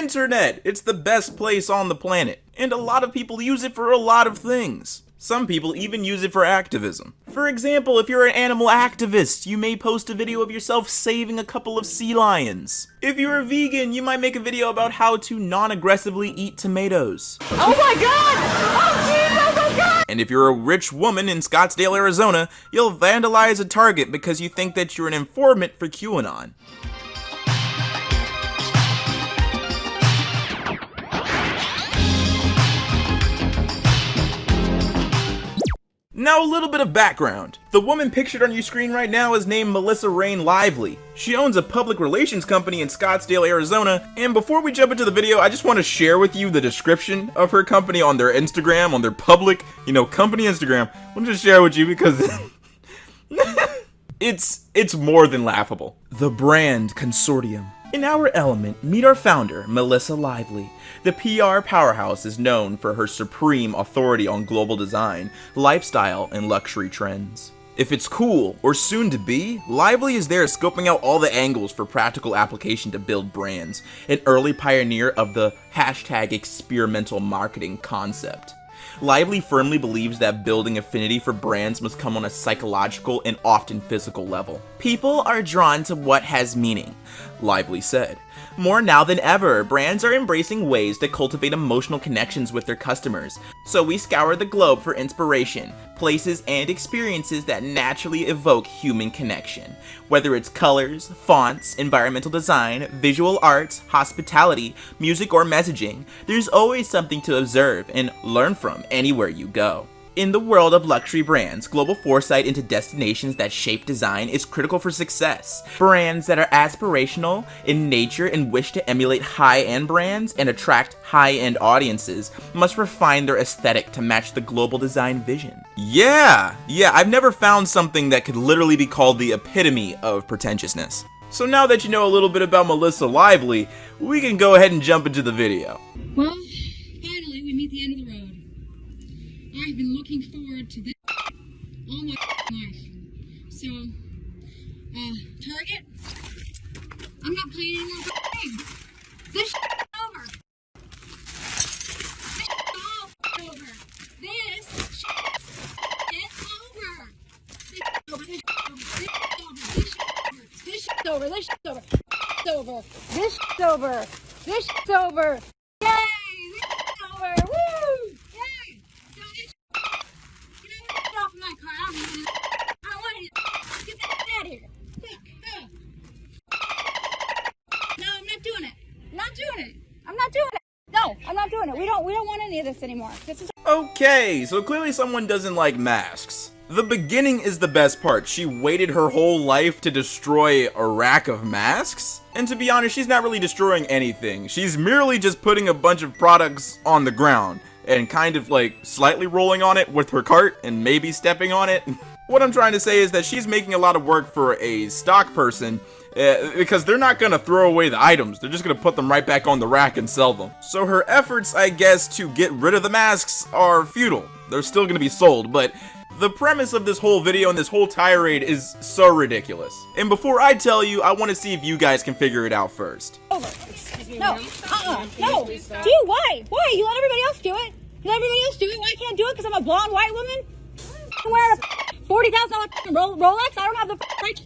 internet! It's the best place on the planet, and a lot of people use it for a lot of things. Some people even use it for activism. For example, if you're an animal activist, you may post a video of yourself saving a couple of sea lions. If you're a vegan, you might make a video about how to non-aggressively eat tomatoes. Oh my god! Oh Jesus, oh god! And if you're a rich woman in Scottsdale, Arizona, you'll vandalize a Target because you think that you're an informant for QAnon. Now a little bit of background. The woman pictured on your screen right now is named Melissa Rain Lively. She owns a public relations company in Scottsdale, Arizona, and before we jump into the video, I just want to share with you the description of her company on their Instagram, on their public, company Instagram. I want to just share with you because it's more than laughable. The Brand Consortium. In our element, meet our founder, Melissa Lively. The PR powerhouse is known for her supreme authority on global design, lifestyle, and luxury trends. If it's cool, or soon to be, Lively is there scoping out all the angles for practical application to build brands, an early pioneer of the #experimental marketing concept. Lively firmly believes that building affinity for brands must come on a psychological and often physical level. People are drawn to what has meaning, Lively said. More now than ever, brands are embracing ways to cultivate emotional connections with their customers, so we scour the globe for inspiration, places, and experiences that naturally evoke human connection. Whether it's colors, fonts, environmental design, visual arts, hospitality, music, or messaging, there's always something to observe and learn from anywhere you go. In the world of luxury brands, global foresight into destinations that shape design is critical for success. Brands that are aspirational in nature and wish to emulate high-end brands and attract high-end audiences must refine their aesthetic to match the global design vision. Yeah, I've never found something that could literally be called the epitome of pretentiousness. So now that you know a little bit about Melissa Lively, we can go ahead and jump into the video. Well, finally we meet the end of the road. I've been looking forward to this all my life. So, Target, I'm not playing any more games. This is over. This is all over. This is over. This is over. This is over. This is over. This is over. Yay! This is over. Woo! Yay! Get off my car. I don't want it. Get that out of here. Fuck. No, I'm not doing it. I'm not doing it. I'm not doing it. No, I'm not doing it. We don't want any of this anymore. This is Okay, so clearly someone doesn't like masks. The beginning is the best part. She waited her whole life to destroy a rack of masks? And to be honest, she's not really destroying anything. She's merely just putting a bunch of products on the ground and kind of like slightly rolling on it with her cart and maybe stepping on it. What I'm trying to say is that she's making a lot of work for a stock person because they're not gonna throw away the items. They're just gonna put them right back on the rack and sell them. So her efforts, I guess, to get rid of the masks are futile. They're still gonna be sold, but the premise of this whole video and this whole tirade is so ridiculous. And before I tell you, I want to see if you guys can figure it out first. over. No, no. Gee, why? Why? You let everybody else do it. You let everybody else do it. Why I can't do it? Because I'm a blonde white woman? I'm wearing a $40,000 Rolex. I don't have the right.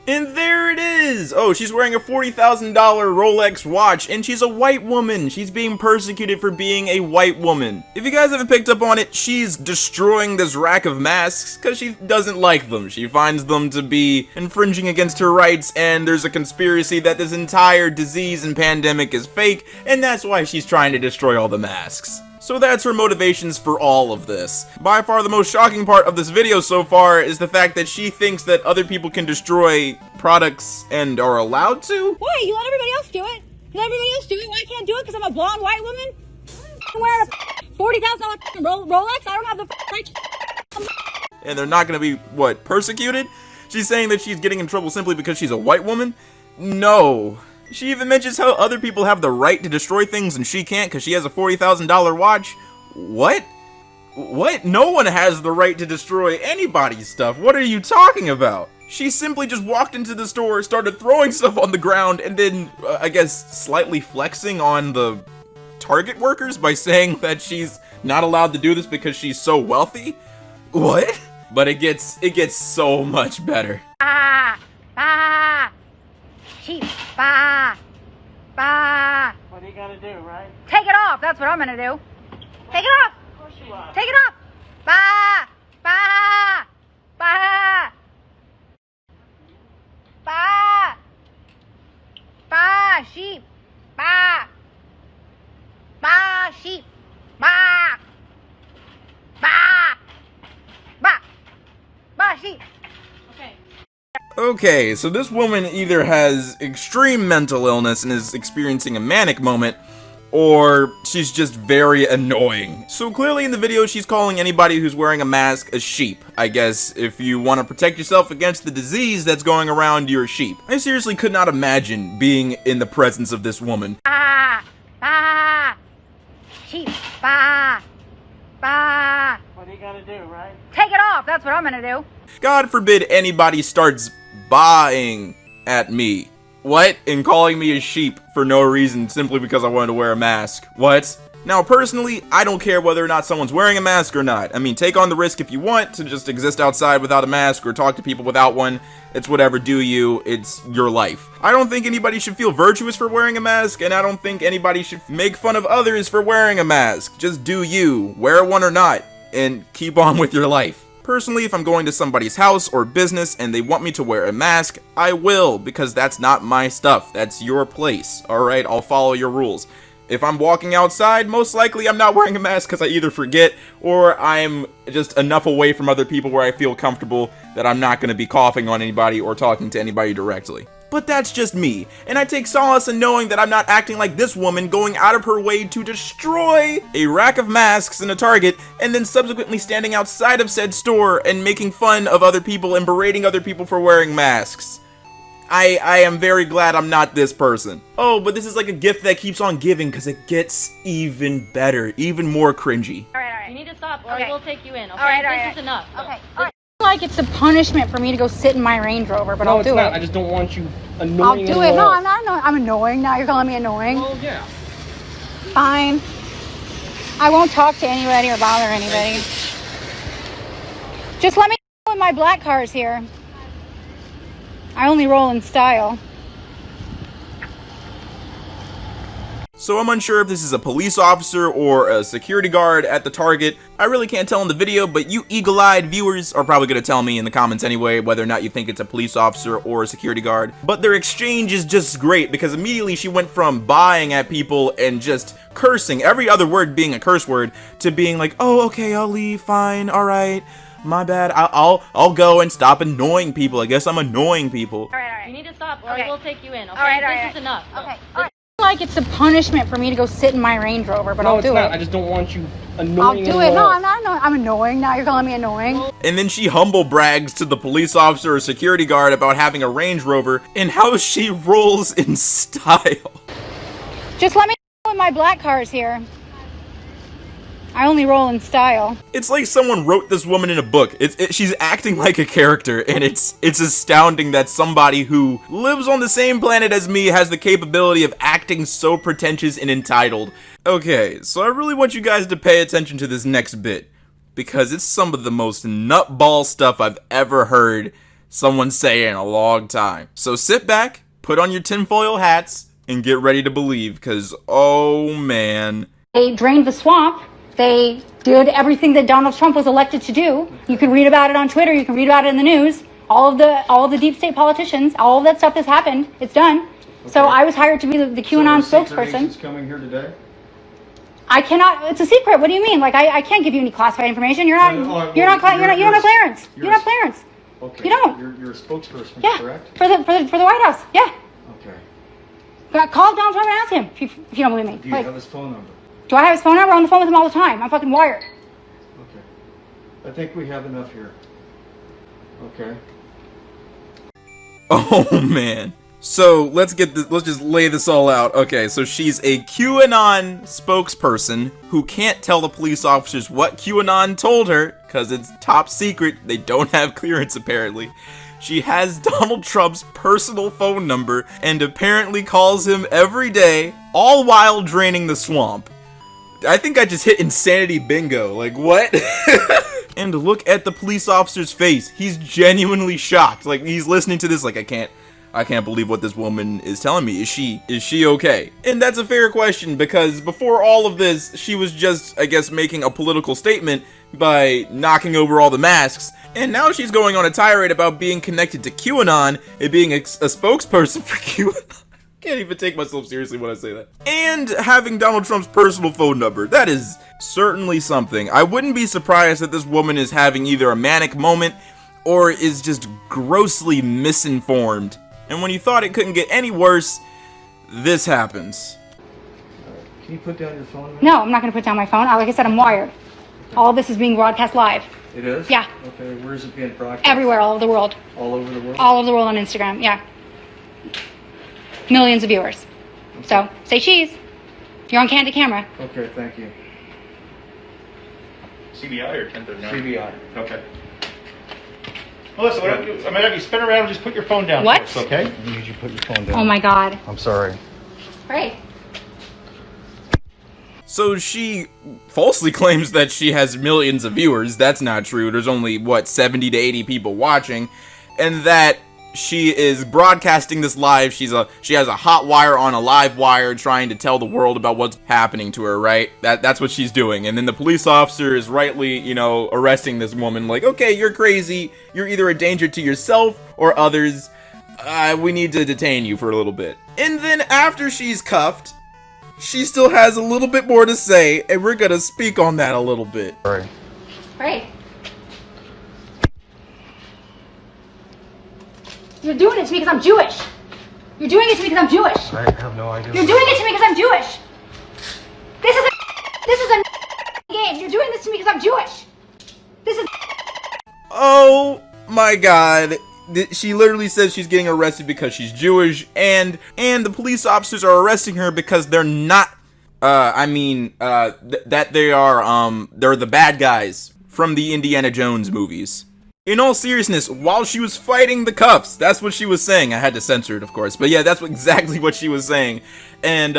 And there it is! Oh, she's wearing a $40,000 Rolex watch, and she's a white woman. She's being persecuted for being a white woman. If you guys haven't picked up on it, she's destroying this rack of masks because she doesn't like them. She finds them to be infringing against her rights, and there's a conspiracy that this entire disease and pandemic is fake, and that's why she's trying to destroy all the masks. So that's her motivations for all of this. By far the most shocking part of this video so far is the fact that she thinks that other people can destroy products and are allowed to? Why? You let everybody else do it. You let everybody else do it. Why I can't do it? Because I'm a blonde white woman? I'm wearing a $40,000 Rolex. I don't have the right. And they're not gonna be, what, persecuted? She's saying that she's getting in trouble simply because she's a white woman? No. She even mentions how other people have the right to destroy things and she can't because she has a $40,000 watch. What? What? No one has the right to destroy anybody's stuff. What are you talking about? She simply just walked into the store, started throwing stuff on the ground, and then, I guess, slightly flexing on the Target workers by saying that she's not allowed to do this because she's so wealthy. What? But it gets so much better. Sheep, What are you gonna do, right? Take it off. That's what I'm gonna do. Take it off. Of course you are. Take it off. Ba, ba, ba, ba, ba, sheep, ba, ba, sheep, ba, ba, ba, ba, sheep. Okay. Okay, so this woman either has extreme mental illness and is experiencing a manic moment, or she's just very annoying. So clearly in the video she's calling anybody who's wearing a mask a sheep. I guess if you want to protect yourself against the disease that's going around, you're a sheep. I seriously could not imagine being in the presence of this woman. Sheep, ba, ba. What are you gonna do, right? Take it off. That's what I'm gonna do. God forbid anybody starts baaing at me. What? And calling me a sheep for no reason simply because I wanted to wear a mask. What? Now, personally, I don't care whether or not someone's wearing a mask or not. I mean, take on the risk if you want to just exist outside without a mask or talk to people without one. It's whatever, do you. It's your life. I don't think anybody should feel virtuous for wearing a mask, and I don't think anybody should make fun of others for wearing a mask. Just do you. Wear one or not, and keep on with your life. Personally, if I'm going to somebody's house or business and they want me to wear a mask, I will, because that's not my stuff. That's your place. Alright, I'll follow your rules. If I'm walking outside, most likely I'm not wearing a mask because I either forget or I'm just enough away from other people where I feel comfortable that I'm not going to be coughing on anybody or talking to anybody directly. But that's just me, and I take solace in knowing that I'm not acting like this woman going out of her way to destroy a rack of masks in a Target and then subsequently standing outside of said store and making fun of other people and berating other people for wearing masks. I am very glad I'm not this person. Oh, but this is like a gift that keeps on giving because it gets even better, even more cringy. You need to stop or I will take you in, okay? This is enough. Okay. Like it's a punishment for me to go sit in my Range Rover, but I'll do it. No, it's not. I just don't want you annoying. I'll do it. No, I'm not annoying. I'm annoying. Now you're calling me annoying. Well, yeah. Fine. I won't talk to anybody or bother anybody. Just let me know when my black car is here. I only roll in style. So I'm unsure if this is a police officer or a security guard at the Target. I really can't tell in the video, but you eagle-eyed viewers are probably going to tell me in the comments anyway whether or not you think it's a police officer or a security guard. But their exchange is just great because immediately she went from buying at people and just cursing, every other word being a curse word, to being like, oh, okay, I'll leave, fine, alright, my bad, I'll go and stop annoying people. I guess I'm annoying people. You need to stop or I will take you in, okay? This is enough. Okay. Like it's a punishment for me to go sit in my Range Rover, but No, I'll it's do not. it. I just don't want you annoying. I'll do it. anyone No, else. I'm not annoying. I'm annoying. Now you're calling me annoying. And then she humble brags to the police officer or security guard about having a Range Rover and how she rolls in style. Just let me know when my black car is here. I only roll in style. It's like someone wrote this woman in a book. She's acting like a character, and it's astounding that somebody who lives on the same planet as me has the capability of acting so pretentious and entitled. Okay, so I really want you guys to pay attention to this next bit, because it's some of the most nutball stuff I've ever heard someone say in a long time. So sit back, put on your tinfoil hats, and get ready to believe, because oh man. They drained the swamp. They did everything that Donald Trump was elected to do. You can read about it on Twitter. You can read about it in the news. All of the deep state politicians, all of that stuff has happened. It's done. Okay. So I was hired to be the QAnon spokesperson. Is coming here today? I cannot. It's a secret. What do you mean? Like I can't give you any classified information. You're not. You don't have clearance. You don't have clearance. Okay. You don't. You're a spokesperson, yeah. correct? For the White House. Yeah. Okay. Call Donald Trump and ask him if you don't believe me. Do you have his phone number? Do I have his phone number? I'm on the phone with him all the time. I'm fucking wired. Okay. I think we have enough here. Okay. Oh man. So let's just lay this all out. Okay, so she's a QAnon spokesperson who can't tell the police officers what QAnon told her because it's top secret. They don't have clearance apparently. she has Donald Trump's personal phone number and apparently calls him every day, all while draining the swamp. I think I just hit insanity bingo. Like, what? And look at the police officer's face. He's genuinely shocked. Like, he's listening to this like, I can't believe what this woman is telling me. Is she okay? And that's a fair question, because before all of this, she was just, I guess, making a political statement by knocking over all the masks. And now she's going on a tirade about being connected to QAnon and being a spokesperson for QAnon. Can't even take myself seriously when I say that. And having Donald Trump's personal phone number. That is certainly something. I wouldn't be surprised that this woman is having either a manic moment or is just grossly misinformed. And when you thought it couldn't get any worse, this happens. Can you put down your phone? Now? No, I'm not going to put down my phone. Like I said, I'm wired. All this is being broadcast live. It is? Yeah. Okay, where is it being broadcast? Everywhere, all over the world. All over the world? All over the world on Instagram, yeah. Millions of viewers. Okay. So, say cheese. You're on candid camera. Okay, thank you. CBI or 1039? CBI. Okay. Melissa, what I'm going to have you spin around and just put your phone down What? first, okay? I need you to put your phone down. Oh my god. I'm sorry. Great. So she falsely claims that she has millions of viewers. That's not true. There's only, what, 70 to 80 people watching. And that she is broadcasting this live. She has a hot wire on a live wire trying to tell the world about what's happening to her, right? That's what she's doing. And then the police officer is rightly, arresting this woman. Like, okay, you're crazy. You're either a danger to yourself or others. We need to detain you for a little bit. And then after she's cuffed, she still has a little bit more to say, and we're gonna speak on that a little bit. Sorry. Great. You're doing it to me because I'm Jewish. You're doing it to me because I'm Jewish. I have no idea. You're doing it to me because I'm Jewish. This is a game. You're doing this to me because I'm Jewish. This is. Oh my god. She literally says she's getting arrested because she's Jewish, and the police officers are arresting her because they're not, that they are, they're the bad guys from the Indiana Jones movies. In all seriousness, while she was fighting the cuffs, that's what she was saying. I had to censor it, of course, but yeah, that's exactly what she was saying. And,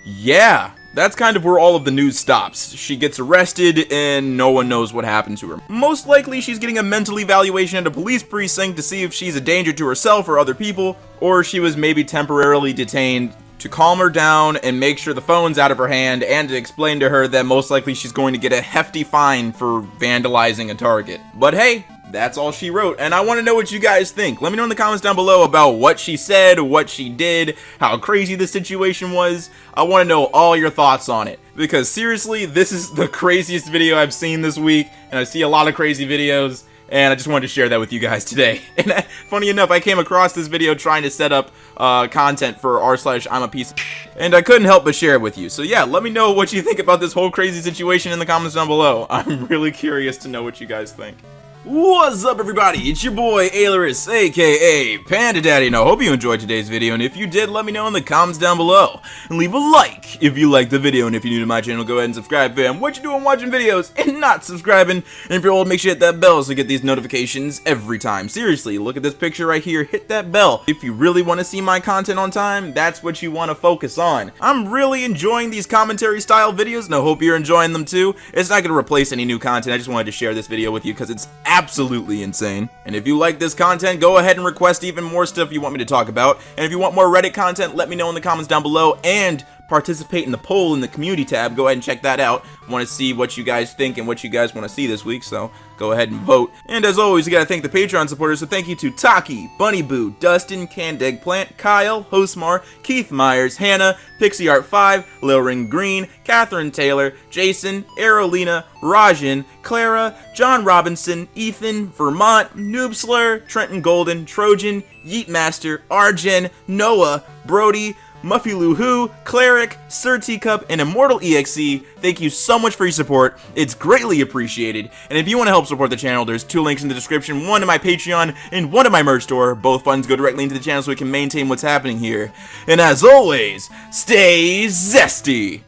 yeah, that's kind of where all of the news stops. She gets arrested, and no one knows what happened to her. Most likely, she's getting a mental evaluation at a police precinct to see if she's a danger to herself or other people, or she was maybe temporarily detained to calm her down and make sure the phone's out of her hand, and to explain to her that most likely she's going to get a hefty fine for vandalizing a Target. But hey, that's all she wrote, and I want to know what you guys think. Let me know in the comments down below about what she said, what she did, how crazy the situation was. I want to know all your thoughts on it, because seriously, this is the craziest video I've seen this week, and I see a lot of crazy videos, and I just wanted to share that with you guys today. And funny enough, I came across this video trying to set up content for r/I'm a piece of and I couldn't help but share it with you. So yeah, let me know what you think about this whole crazy situation in the comments down below. I'm really curious to know what you guys think. What's up, everybody? It's your boy Ailurus, aka Panda Daddy, and I hope you enjoyed today's video, and if you did, let me know in the comments down below. And leave a like if you liked the video, and if you're new to my channel, go ahead and subscribe, fam. What you doing watching videos and not subscribing? And if you're old, make sure you hit that bell so you get these notifications every time. Seriously, look at this picture right here, hit that bell. If you really want to see my content on time, that's what you want to focus on. I'm really enjoying these commentary style videos, and I hope you're enjoying them too. It's not going to replace any new content, I just wanted to share this video with you because it's absolutely insane. And if you like this content, go ahead and request even more stuff you want me to talk about. And if you want more Reddit content, let me know in the comments down below, and participate in the poll in the community tab. Go ahead and check that out. I want to see what you guys think and what you guys want to see this week, so go ahead and vote. And as always, you gotta thank the Patreon supporters, so thank you to Taki, Bunny Boo, Dustin, Candeg Plant, Kyle, Hostmar, Keith Myers, Hannah, Pixie Art 5, Lil Ring Green, Catherine Taylor, Jason, Arolina, Rajan, Clara, John Robinson, Ethan, Vermont, Noobslur, Trenton Golden, Trojan, Yeetmaster, Arjen, Noah, Brody, Muffy Lou Who, Cleric, Sir Teacup, and Immortal EXE, thank you so much for your support. It's greatly appreciated. And if you want to help support the channel, there's 2 links in the description, one to my Patreon and one to my merch store. Both funds go directly into the channel so we can maintain what's happening here. And as always, stay zesty!